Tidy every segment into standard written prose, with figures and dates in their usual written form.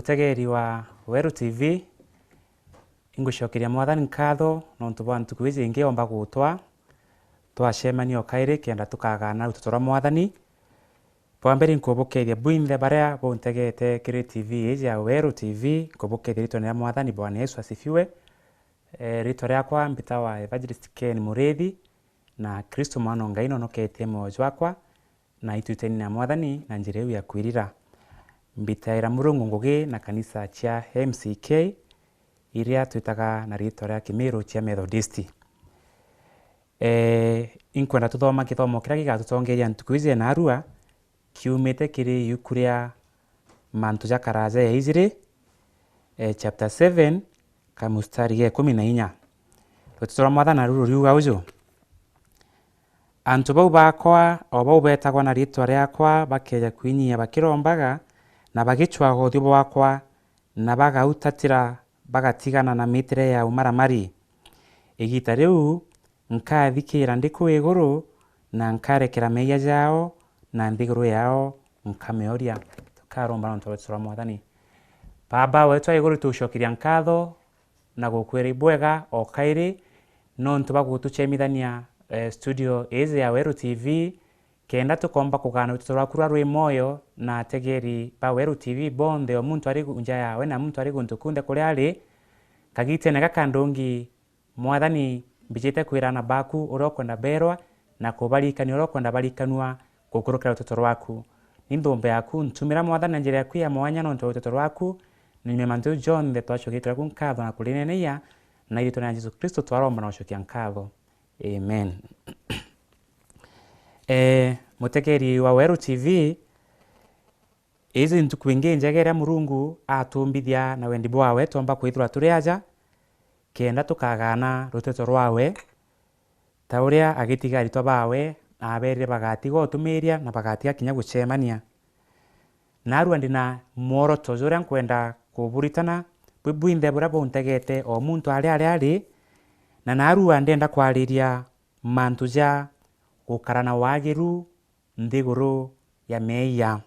mutegeri wa WeruTV ingushokeria mwathani nkatho nontu bwa ntuku ici ingi omba gutwa twacemania kairi kenda tukagana rututora mwathani bwa mbere nkubukeria bwinthe baria buntegete kiri TV iji ya WeruTV kubukeria ritwa ria mwathani Bwana Yesu asifiwe. Ritwa riakwa mbitawa Evangelist Ken Murith na Kristo mwana Ngai nonoketie moyo wakwa na ituteni na mwathani na njira ya kwirira mbitaira murungu ngugi na kanisa cia MCK iria twitaga na ritwa ria Meru cia Methodist. Inkwenda tuthoma kithomo kiria gigatutongeria ntuku ici na arua kiumite kiri yukuria mantu ja karaja ya Izire chapter 7 kamustari ya 14. Tutora mwathana ruru riuga uju antu bau bakwa o bau betagwa na ritwa riakwa bakeja kwinyia bakirombaga na bagichwaga uthio bwakwa na bagautatira bagatigana na mitire ya umaramari igita riu nkathikira ndiku iguru na nkarekera meya jao na ndiguru yao nkameoria tukaromba nontu tutora mwathani baba wetu iguru tucokiria nkatho na gukwira ibwega o kairi nontu bagutuchemithania studio ezi ya WeruTV kenda tukomba kugana ututora kurwa rwi moyo na tegeri ba WeruTV bonde o muntu ari nja yawe na muntu ari guntukunde kuri ari kagite na gakandungi mwathani mbijite kwirana baku urokwenda berwa na kubalikani urokwenda balikanwa gukurukira ututora waku nindumbe yaku ntumira mwathani na njira yaku ya mwanya nontu ututora waku ni mantu John the twachokitira kunkatho na kulineneia na ritwa rya Yesu Kristo twaromba na ucokia nkatho amen. Mutegeri wa WeruTV izi ntuku ingi njegeria murungu atumbithia na wendi bwawe tomba kwithura turi aja kenda tukagana ruteto rwawe ta uria agitiga ritwa bawe aberire bagatiga utumiria na bagatiga kinya gucemania narua ndina mworoto juria nkwenda kuburitana bwinthe buria buntegete o muntu ari na narua ndenda kwariria mantu ja gukarana wagiru ndiguru ya meya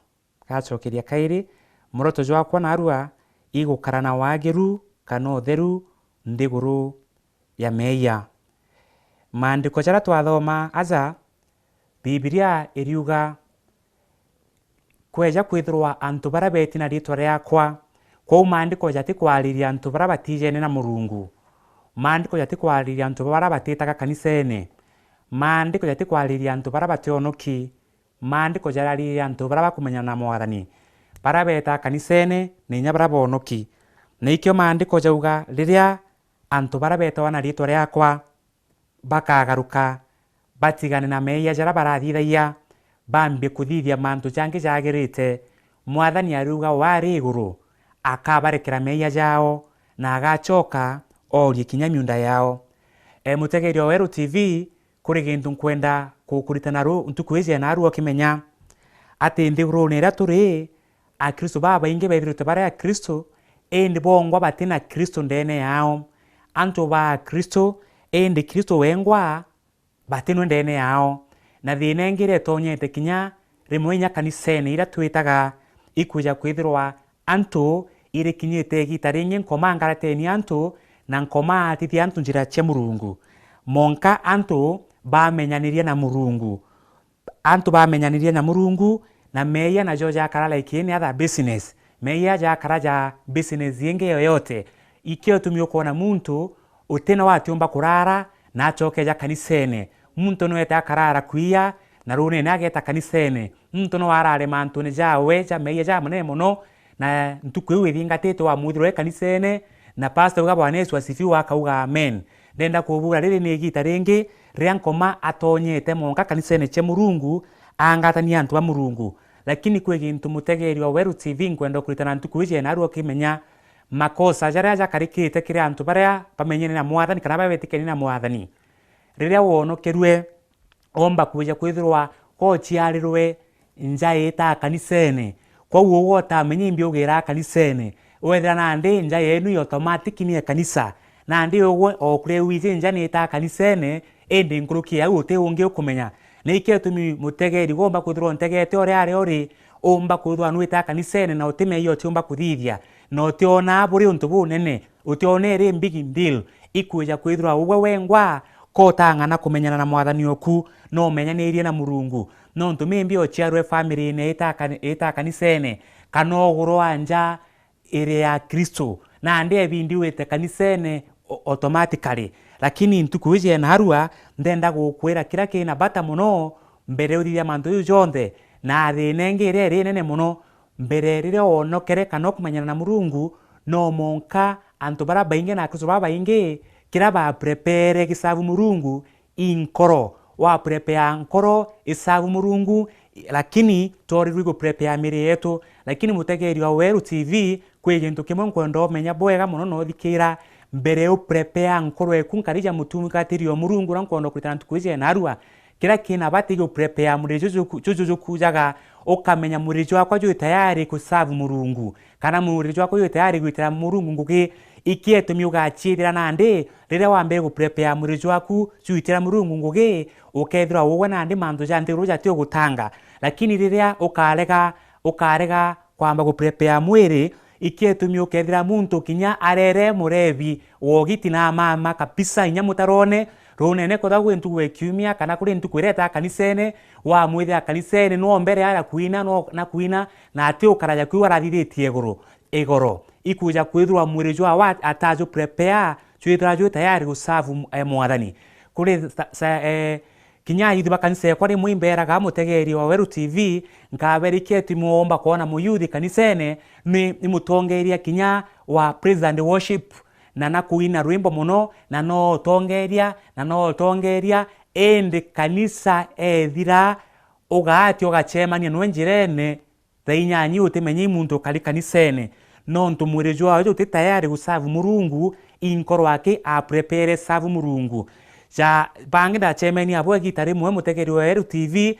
gacokeria kairi muroto jwakwa narua igukarana wagiru kana utheru ndiguru ya meya maandiko jara twathoma aja Biblia iriuga kweja kwithirwa antu bara beti na ritwa riakwa kwa maandiko jati kwariria antu bara batijene na Murungu maandiko jati kwariria antu bara batitaga kanisene maandiko jati kwariria antu bara bationoki maandiko jarariria antu bara bakumenya na mwathani bara beta kanisene ninya bara bonoki na ikio maandiko jauga riria antu bara betwa na ritwa riakwa bakagaruka batigane na meya jara barathithaia bambie kuthithia mantu jangi jagirite mwathani aruga wari iguru akabarekera meya jao na agachoka orie kinya miunda yao. Mutegeri wa WeruTV kuri gintu nkwenda kukuritana ru ntuku ici na aru akimenya ati nthiguru nira turi a Kristo baba inge bethirite bare a Kristo endi bongwa batina Kristo ndene yao antu ba Kristo endi Kristo wengwa batino ndene yao na thina ngire tonyete kinya rimwe nya kanisene ira twitaga ikuja kwithirwa antu iri kinyite gitaringe nkomangarateni antu na nkoma atithi antu njira cia Murungu monka antu bamenyanirie na Murungu na meya na joja kara like any other business meya ja karaja business yenge yoyote ikio tumio kuona muntu utena watiomba kurara na achokeja kanisene muntu no eta karara kuia na rune na ageta kanisene muntu no arare mantu ne jawe ja meya ja mane mono na ntuku iwe thingatete wa muthiro kanisene na pastor uga Bwana Yesu asifiwe akauga amen ndenda kubura riri ni gita ringi ria nkoma atonyete monka kanisene che Murungu angatania antu ba Murungu lakini kwe gintu mutegeri wa WeruTV nkwenda kuritana ntuku ici na aru akimenya makosa jaria jakarikite kiri antu baria bamenyene na mwathani kana babetikeni na mwathani riria wonokerwe omba kuja kwithirwa ko chiarirwe nja eta kanisene kwa uwo utamenye imbi ugira kanisene wethera na ndi nja yenu yo automatic ni kanisa na ndi uwe okure wize nja ni eta kanisene endi nkurukia ute unge ukumenya na iketumi mutegeri gomba kwithirwa ntegete ore ari omba kwithirwa nu eta kanisene na utime iyo tiomba kuthithia no tiona buri untu bunene utionere big deal ikuja kwithira uwe wengwa ko tang'ana kumenyana na mwathani oku no menyanirie na Murungu no ntumimbi ochiarwe family ne ita kanisene kana ogoro anja ire ya Kristo na ndie bindi wete kanisene automatically lakini ntukuje na harua ndenda gukwira kira kina bata muno mbere uriria mantu yu jonde na thinengire ri nene muno mbere rire onokere kana kumanyana na Murungu no monka antu bara bainge na Kristo baba inge kira ba prepare gisabu Murungu inkoro wa prepare nkoro isabu Murungu lakini tori rigo prepare miri yetu lakini mutegeri wa WeruTV kwegintu kimwe nkwendo menya boega muno no thikira mbere u prepare nkoro ekunkarija mutumika tirio Murungu rankondo kuritana tukuje na arua kira kina batigo prepare murijo kujaga ukamenya murijo akwa jo tayari kusabu Murungu kana murijo akwa jo tayari gwitira Murungu nguki ikietumye ugachirira nandi rire wambe gu prepare murijo aku chuitira Murungu nguki ukethira wowe nandi mantu jante ruja tio gutanga lakini rire ukarega kwamba gu prepare mwiri ikietumye ukethira muntu kinya arere murevi wogiti na mama kabisa inya mutarone runene kotha gwe ntuwe kiumia kana kuri ntukwireta kanisene wa mwithia kanisene no mbere ara kuina no na kuina na ati ukaraja kuwa rathiritie igoro ikuja kwithwa mwirijo wa atajo prepare chuithrajo tayari gusavu mwathani kuri kinya yuthi bakanise kwari muimbera ga mutegeri wa WeruTV ngaberikie timuomba kuona muyuthi kanisene ni mutongeria kinya wa praise and worship na nakuina rwimbo muno na no tongeria ende kanisa ethira ugati ugachemania no njirene thainya utemenye muntu kali kanisene no ntumurijo wajo tayari gusavu Murungu inkoro wake a prepare savu Murungu ja bangi da chemeni abo gitari mwe mutegeri wa WeruTV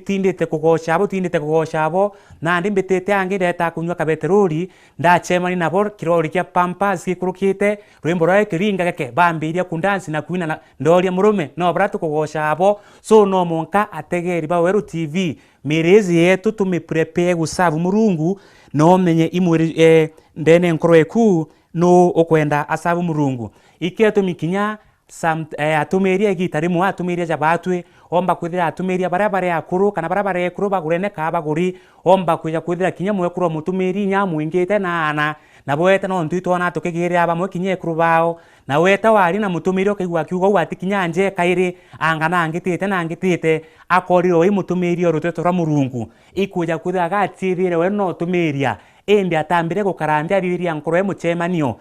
tindite kugosha abo na ndi mbetete ange ndeta kunywa kabeteroli nda chemani nabo kirori kya pampa zikurukite rwimbo rwa kiringa gake bambiria kundansi na kuina ndoria murume no bratu kugosha abo so no monka ategeri ba WeruTV mirezi yetu tumiprepare gusavu Murungu no menye imuri ndene nkoro eku no okwenda asavu Murungu iketo mikinya atumiria gitari mu atumiria jabatwe omba kwithira atumiria barabara akuru kana barabara ekuru bagurene ka baguri omba kuja kwithira kinya mwekuru mutumiri nya mwingite na boeta no ntwito na tukigirira aba mwekinye ekuru bao na weta wari na mutumiri okigwa kiugo wati kinya nje kairi angana angitite akoriro i mutumiri oruteto ra Murungu ikuja kwithira gatirire we no tumiria endi atambire gukarambia ririria nkoro emuchemanio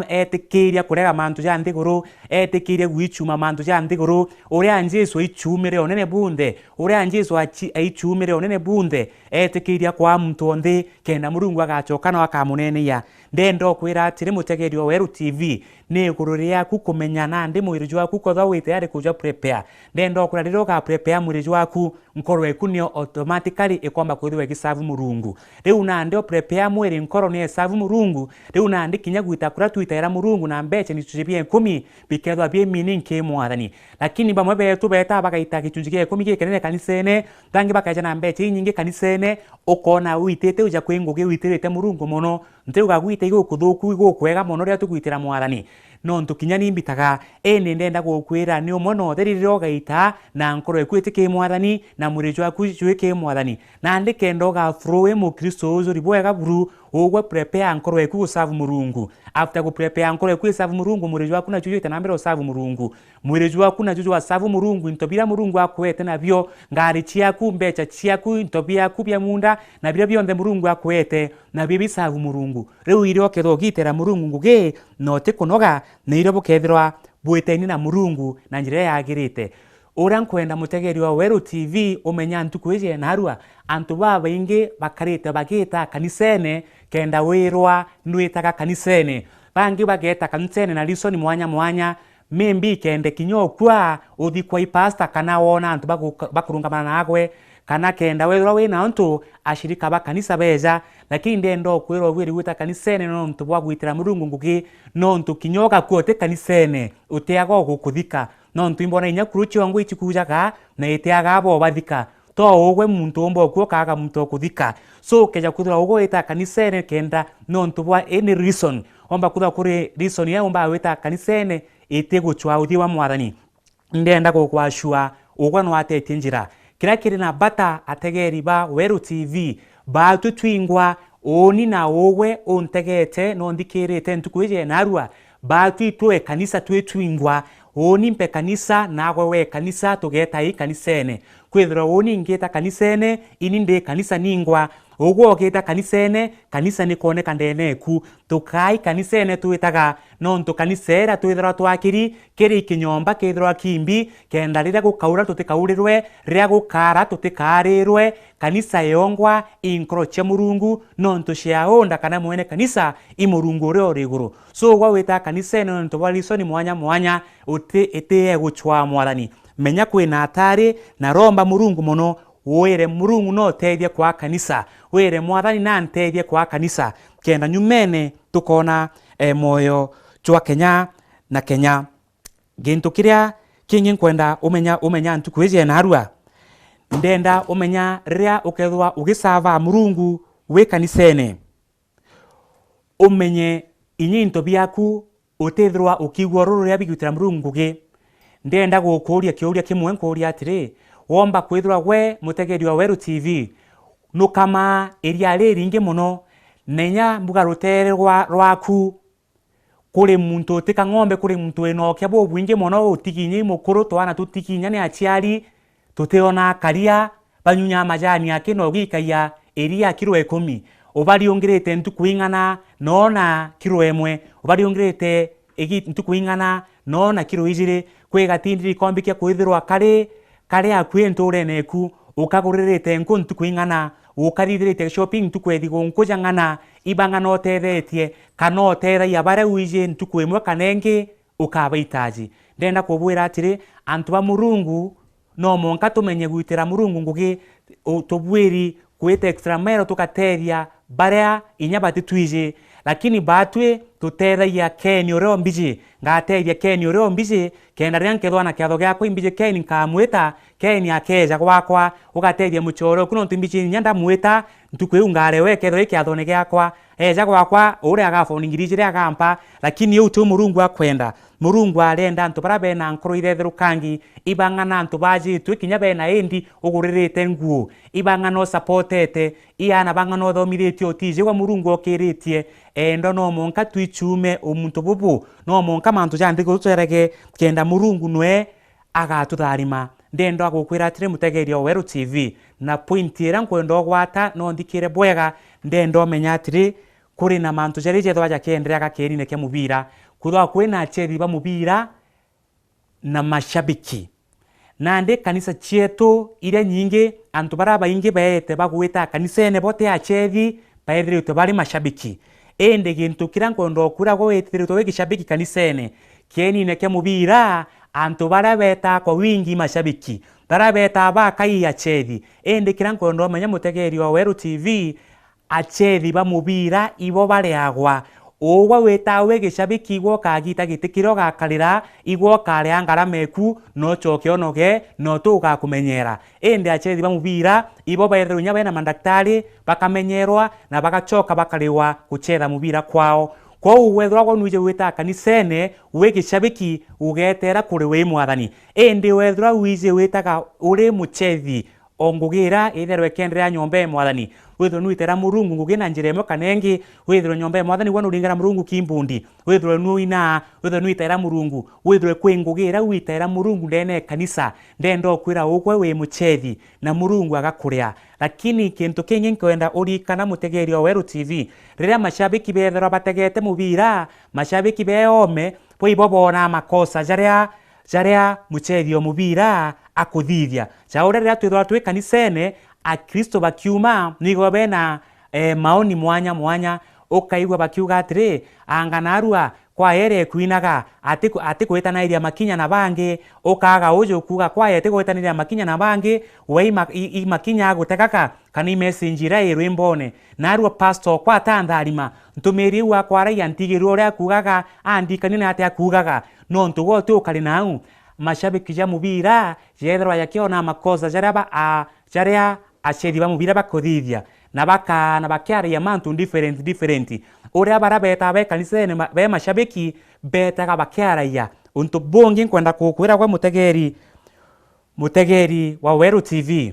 etikiria kurega mantu ja ndiguru etikiria gwichuma mantu ja ndiguru uria Jesu ichumire onene bunde uria Jesu aichumire onene bunde etikiria kwa muntu onde kenda Murungu agachoka no akamunenia ndendo kwira atiri mutegeri wa WeruTV ne gururia kukumenyana ndi mwirijo waku kotha wite ari kuja prepare ndendo kura riro ga prepare mwirijo waku nkoro ekunio automatically ikomba kwithwe gisavu Murungu riu na ndio prepare mwiri nkoro ni esavu Murungu riu na ndi kinya gwita kura twitaira Murungu na mbeche ni tujibie 10 bikethwa bie meaning ke mwathani lakini bamwe betu beta bagaita gicunjige 10 gikenene kanisene dangi bakaja na mbeche nyingi kanisene ukona uitete uja kwinguge uitirite Murungu muno ntiuga gwite igukuthuku igukwega muno ria tugwitira mwathani no ntukinya nimbitaga ene ndenda gukwira ni umono theriro gaita na nkoro ekwitike mwathani na murijo akujuike mwathani na ndike ndoga frowe mu Kristo uzuri bwega buru ogwe prepare nkoro ekusavu Murungu after go prepare nkoro ekusavu Murungu murijo akuna jujuite na mbere osavu Murungu murijo akuna juju asavu Murungu intobira Murungu akwete nabyo ngari chiaku mbecha chiaku intobia kubya munda na bira byonde Murungu akwete na bibisavu Murungu riu irio kethogitera Murungu nguge no tikunoga na irio bukethirwa bwiteni na Murungu na njira yagirite ura nkwenda mutegeri wa WeruTV umenya ntukwije na harua antu baba ingi bakarite bagita kanisene kenda wirwa nwitaga kanisene bangi bageta kanisene na lisoni mwanya membi kende kinyokwa uthi kwa ipasta kana wona antu bakurungamana nagwe kana kenda wirwa wina antu ashirika ba kanisa beja lakini ndendo kwirwa wiri wita kanisene no ntu bwagwitira Murungu ngugi no ntu kinyoka kwote kanisene utiago gukuthika no ntu imbona inya kuruchi wangu ichikujaga na itiaga abo bathika to ogwe muntu ombo kwo kaga muntu kuthika so keja kuthira ugo eta kanisene kenda no ntubwa any reason omba kuthira kuri reason ya omba weta kanisene ete guchwa uthi wa mwathani ndenda gukwashua ugwa no atete njira kira kiri na bata ategeri ba WeruTV ba tutwingwa oni na ogwe ontegete no ndikirete ntukwije narua ba twitwe kanisa twetwingwa oni mpe kanisa nagwe we kanisa tugeta i kanisene kwithira oni ngeta kanisene ininde kanisa ningwa ogwo ogeta kanisene kanisa nikoneka ndeneku tukai kanisene tuitaga nonto kanisera twithira twakiri kiri kinyomba kithira kimbi kenda rira gukaura tutikaurirwe rira gukara tutikarirwe kanisa yongwa inkroche murungu nonto ciaonda kana mwene kanisa imurungu rio riguru so gwa wita kanisene nonto walisoni mwanya uti ete guchwa mwathani menya kwina atari na romba murungu muno were murungu no teithie kwa kanisa were mwathani na nteithie kwa kanisa kenda nyumene tukona moyo chwa Kenya na Kenya gintu kiria kingi kwenda umenya ntukweje na arua ndenda umenya ria ukethwa ugisava murungu we kanisene umenye inyinto biaku utethwa ukigwa ruru ria bigutira murungu ge ndenda gukuria kiuria kimwe nkuria atiri womba kwithwa we mutegeri wa WeruTV no kama eria ringi muno nenya mbuga rutere rwaku kuri muntu tika ng'ombe kuri muntu enokia bo bwingi muno utikinye mukuru twana tutikinya ni achiari tuteona karia banyunya majani yake no gikaya eria kiro 10 obali ongirete ntukuingana nona kiro 1 obali ongirete egi ntukuingana nona kiro 2 kwegatindiri kombikia kwithirwa kare akwentore neku ukagurerete nko ntukuingana ukaririte shopping tukwethi gonkuja ngana ibanga no tethetie kana tera ya bare wije ntukwemwe kanenge ukabaitaji ndenda kubwira atiri antu ba murungu no monka tumenye gwitira murungu ngugi tobwiri kwete extra mero tukateria bare inyabati twije lakini batwe tuteria Keni oreo mbiji ngateria Keni oreo mbiji kenda ryanke thwana kyatho gyakwa imbije Keni nkamwita Keni akeja gwakwa ugateria muchoro kuno ntimbiji nyanda mwita ntukweungare weke thore kyathone gyakwa eja gwakwa uri agafoni ngirije agampa lakini utu murungu akwenda murungu arenda ntu barabe na nkuru iretherukangi ibangana ntu baji twikinya bena endi uguririte nguo ibangano supportete iana bangano thomirite otije wa murungu okiritie endo no monka twichume omuntu bubu no monka mantu jandi guterege kenda murungu nwe agatutharima ndendo agukwira atire mutegeria WeruTV na pointira nkwendo gwata no ndikire bwega ndendo menya atire kuri na mantu jerije thwaja kendera gakerine ke mubira kuthwa kwina acheri ba mubira na mashabiki nande kanisa chietu ile nyingi antu baraba ingi baete bagwita kanisene bote acheri baethirite bari mashabiki ende gintu kirango ndo kura go etirito we kishabiki kanisene Keni neke mubira antu barabeta kwa wingi mashabiki barabeta ba kai acheri ende kirango ndo menya mutegeri wa WeruTV acheri ba mubira ibo bare agwa ogwa wetawe gishabiki gwo kagita gitikiro gakarira igwo kare angara meku no chokyo noge no tuga kumenyera ende acheri ba mubira ibo bayero nyabe na mandaktari bakamenyerwa na bagachoka bakariwa kuchera mubira kwao kwa uwethwa gwo nuje weta kanisene we gishabiki ugetera kuri we mwathani ende wethwa wije wetaga uri muchethi ongugira itherwe kendera nyombe mwathani wethro nuitera murungu ngugina njiremo kanengi wethro nyombe mwathani wanu ringara murungu kimbundi wethro nuina wethro nuitera murungu wethro kwengugira witera murungu ndene kanisa ndendo kwira ukwe we muchethi na murungu agakuria lakini kintu kingi nkwenda urikana mutegeri wa WeruTV riria mashabiki bethro bategete mubira mashabiki beome poibo bona makosa jaria muchethi o mubira akuthithia chaure riria twithwa twi kanisene a Kristo bakiuma nigo bena maoni mwanya ukaigwa bakiuga atiri anganarua kwa ere kuinaga ati kwetana iria makinya na bangi ukaga ujo kuga kwa ete kwetana iria makinya na bangi we makinya agutekaka kani message rai rwimbone narua pastor kwa tandharima ntumiri wa kwa rai antigiru ria kugaga andikani na ati akugaga no ntugo tu kali nau mashabiki ja mubira jethro yakiona makosa jaraba jaria acheri bamubira bakothithia na bakiaria mantu different uria barabeta be kanisene be mashabiki betaga bakiaria untu bongi kwenda kukwira kwa mutegeri wa WeruTV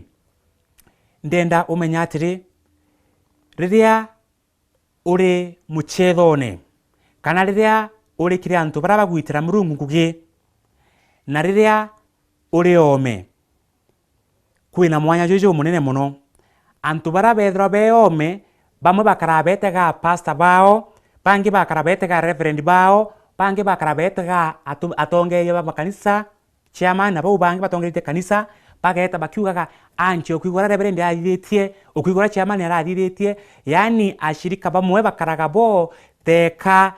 ndenda umenya atiri riria uri muchethone kana riria uri kiri antu bara bagwitira Murungu ngugi na riria uri ome kwina mwanya jojo munene muno antu bara bethra beome bamwe bakarabetega pastor bao bangi bakarabetega reverend bao bangi bakarabetega atongeria ba makanisa chairman nabo bangi batongerite kanisa bageta bakiugaga anche okwigora reverend athithie okwigora chairman arathithie yani ashirika bamwe bakaraga bo teka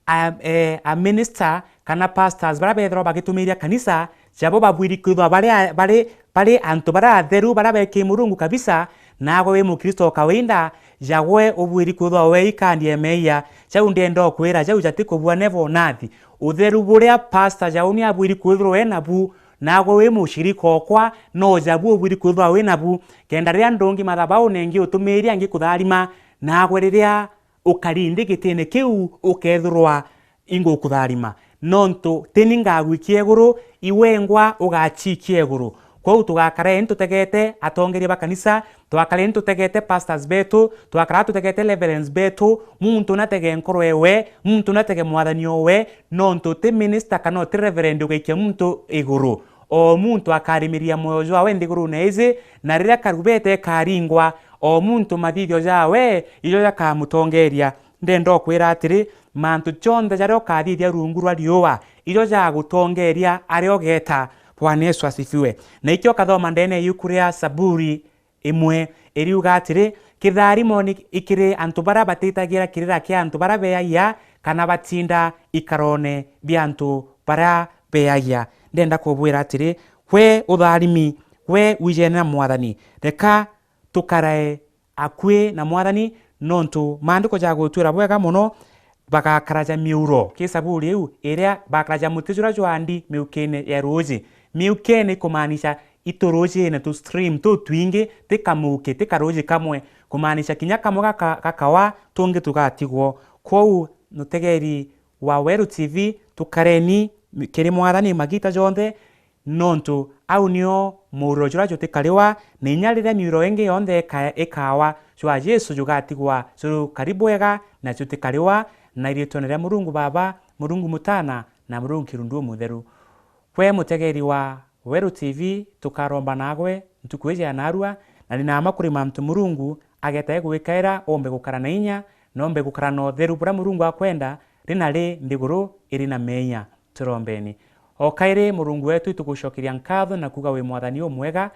a minister kana pastors bara bethra bagitumiria kanisa jabo babwiri kwithwa bari antu bara theru bara beke Murungu kabisa nago we mukristo kawaida jagwe ubwiri kwithwa we ikandie meia jau ndendo kwira jau jatiko bua nevo nathi utheru buria pastor jau ni abwiri kwithwa we nabu nago we mushirika okwa no jabu ubwiri kwithwa we nabu kenda ria ndongi mathabau nengi utumiria ngi kutharima nago riria ukarindi gitene kiu ukethurwa ingo kutharima nonto teningagwikie iguru iwengwa ugachikie iguru kwa tugakare ntutegete atongeria bakanisa twakare ntutegete pastors betu twakara tutegete reverends betu muntu natege nkoro ewe muntu natege mwathani owe nonto te minister kana te reverend ugikia muntu iguru o muntu akarimiria moyo jwa ndiguru neizi na rira karubete karingwa o muntu mathithio jawe iyo yakamutongeria ndendo kwira atiri mantu chonde jario kathithia rungu rwa riuwa iyo jagutongeria ario geta Bwana Yesu asifiwe na ikyo kathoma ndene yukuria Saburi imwe iriuga atiri kitharimo ikiri antu bara batitagira kirira kia antu bara beaya kana batinda ikarone bya antu bara beaya ndenda kubwira atiri we utharimi we wijene na mwathani reka tukarae akwe na mwathani nontu mandiko jagutwira bwega muno bagakaraja miuro kisaburi iu iria bakaraja mutijura jwandi miukene ya roji miukene kumaanisha itoroji na tu stream tu twingi tikamuke tikaroji kamwe kumaanisha kinya kamwe kakawa tungi tugatigwo kwou nutegeri wa WeruTV tukareni kiri mwathani magita jonde nontu au nio muro jura jote kaliwa na inyarire miuro enge yonde ikawa jwa Yesu jugatigwa juru karibu ega na jote kaliwa na iritonera Murungu Baba Murungu Mutana na Murungu Kirundu Mutheru kwe mutegeri wa WeruTV tukaromba nagwe ntukweje narua na ninama kurima mtu Murungu agetaye gwikaira ombe gukara na inya nombe gukara no theru bura Murungu akwenda rinari ndiguru irina menya turombeni okaire Murungu wetu tukushokiria nkatho na kuga we mwathani omwega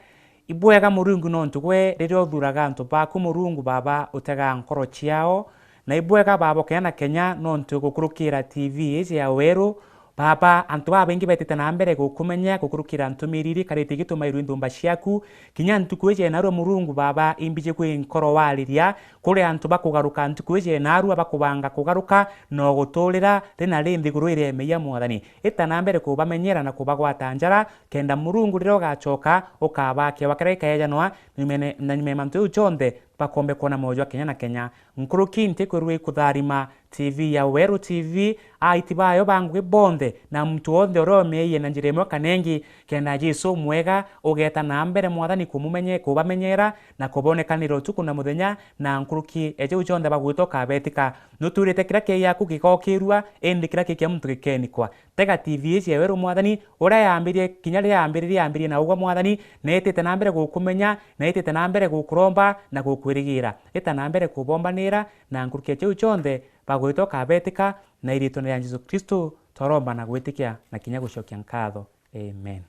ibwega Murungu no ntugwe ririo thuraga ntu baku Murungu Baba utega nkoro chiao na ibwega Baba kena Kenya no ntugukurukira TV ije ya Weru Baba antu abengi betete na mbere gukumenya gukurukira ntumiriri karete gitumairo indumba ciaku kinya ntukweje naro Murungu Baba imbije kwe nkoro waliria kuri antu bakugaruka ntukweje naru abakubanga kugaruka no gutulira rina rindi guruire meya mwathani itana mbere kubamenyera na kubagwata njara kenda Murungu riro gachoka ukabake wakareka yajanwa nyime mantu chonde bakombe kona mojo Kenya na Kenya nkuruki ntekwerwe kutharima TV ya WeruTV aitibayo bangwe bonde na mtu onde oromeye na njiremo kanengi kena Yesu mwega ugeta na mbere mwathani kumumenye kubamenyera na kubonekaniro tuku na muthenya na nkuruki eje ujonde bagwitoka betika nuturite kira ke yaku gikokirua endi kira ke muntu gikenikwa tega TV ya Weru mwathani ura yambirie kinyari yambirie na ugwa mwathani netete na mbere gukumenya netete na mbere gukuromba na gukwirigira eta na mbere kubombanira na nkuruki eje ujonde bagwitoka betika na iritone ya Yesu Kristo toromba na gwitikia na kinya gucokia nkatho amen.